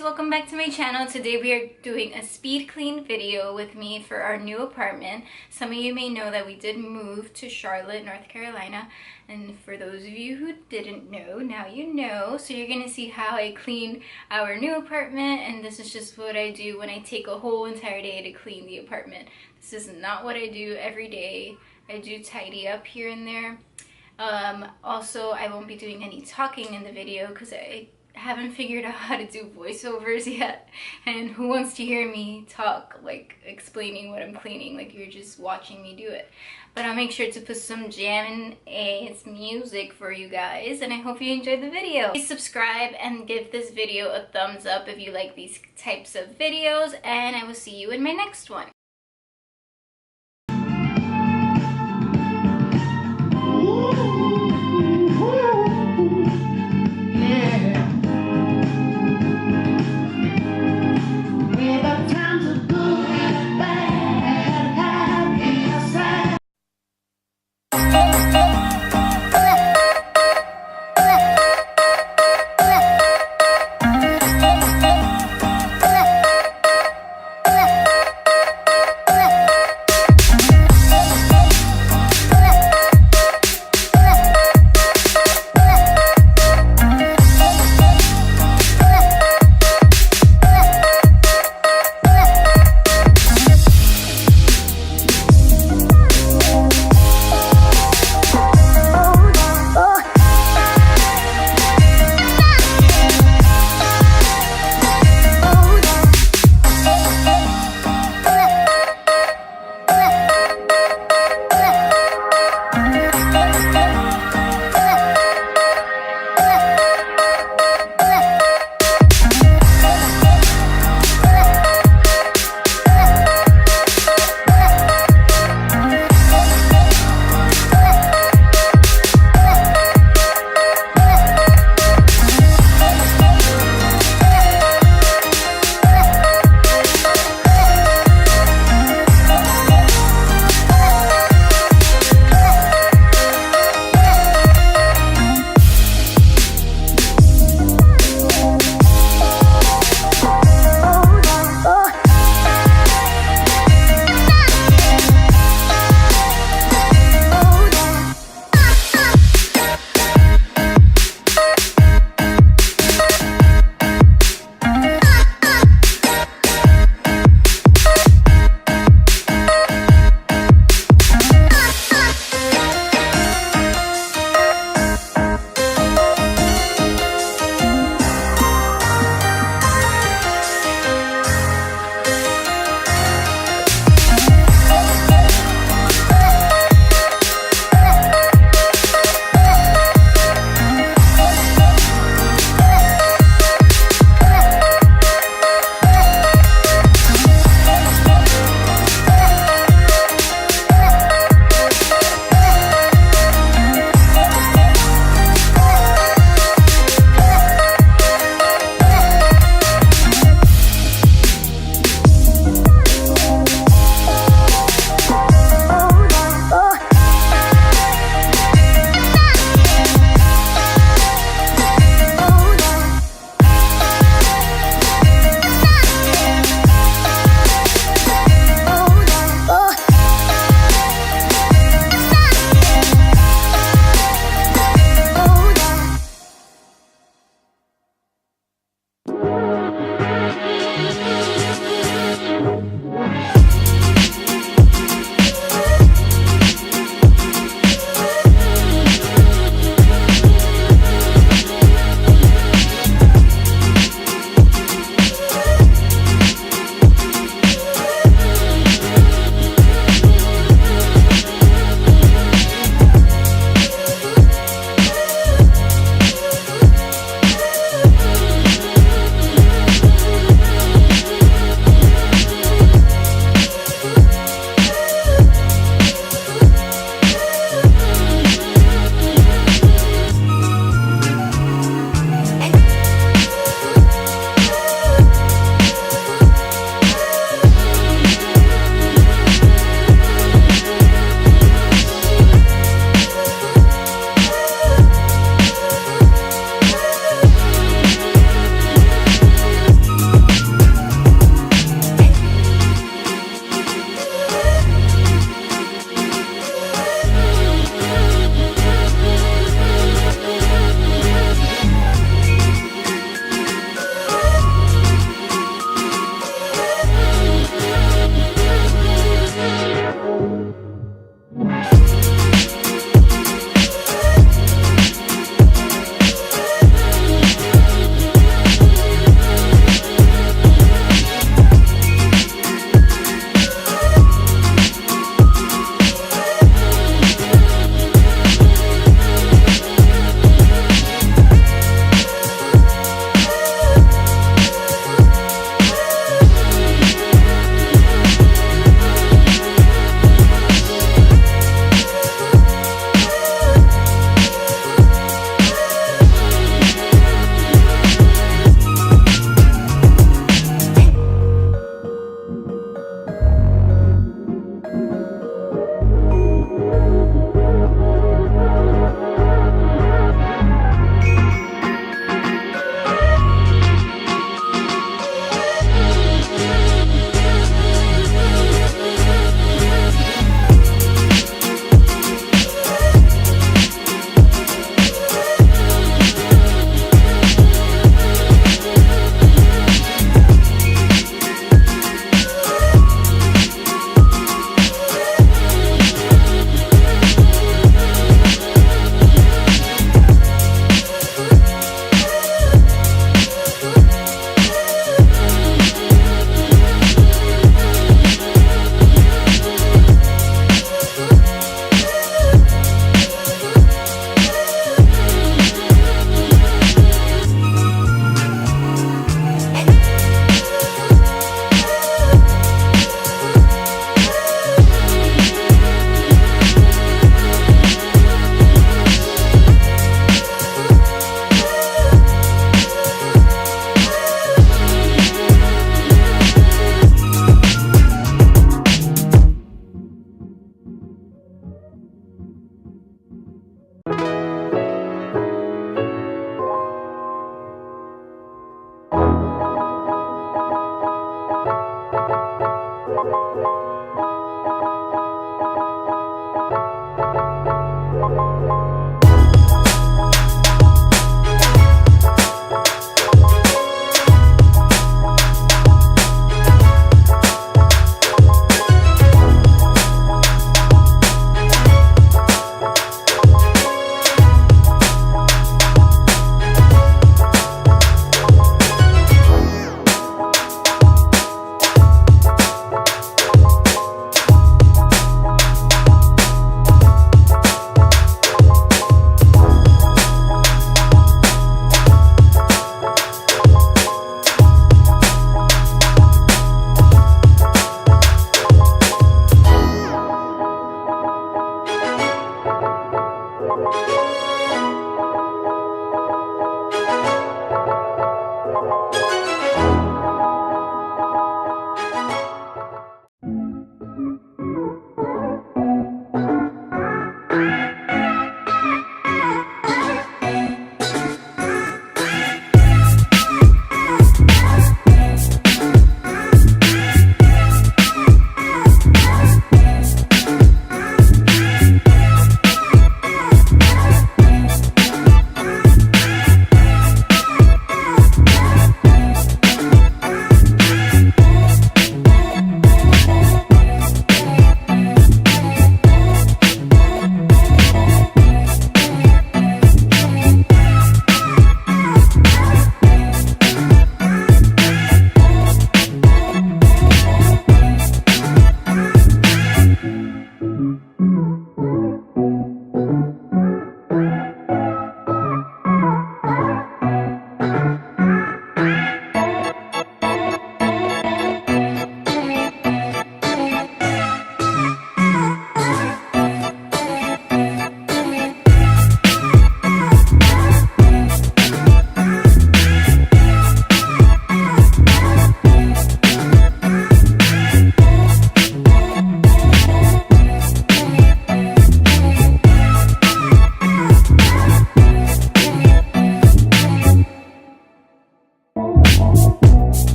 Welcome back to my channel. Today we are doing a speed clean video with me for our new apartment. Some of you may know that we did move to Charlotte, North Carolina, and for those of you who didn't know, now you know. So you're gonna see how I clean our new apartment, and this is just what I do when I take a whole entire day to clean the apartment. This is not what I do every day. I do tidy up here and there. Also, I won't be doing any talking in the video because I haven't figured out how to do voiceovers yet, and who wants to hear me talk, like explaining what I'm cleaning, like you're just watching me do it. But I'll make sure to put some jammin' ass music for you guys, and I hope you enjoyed the video. Please subscribe and give this video a thumbs up if you like these types of videos, and I will see you in my next one.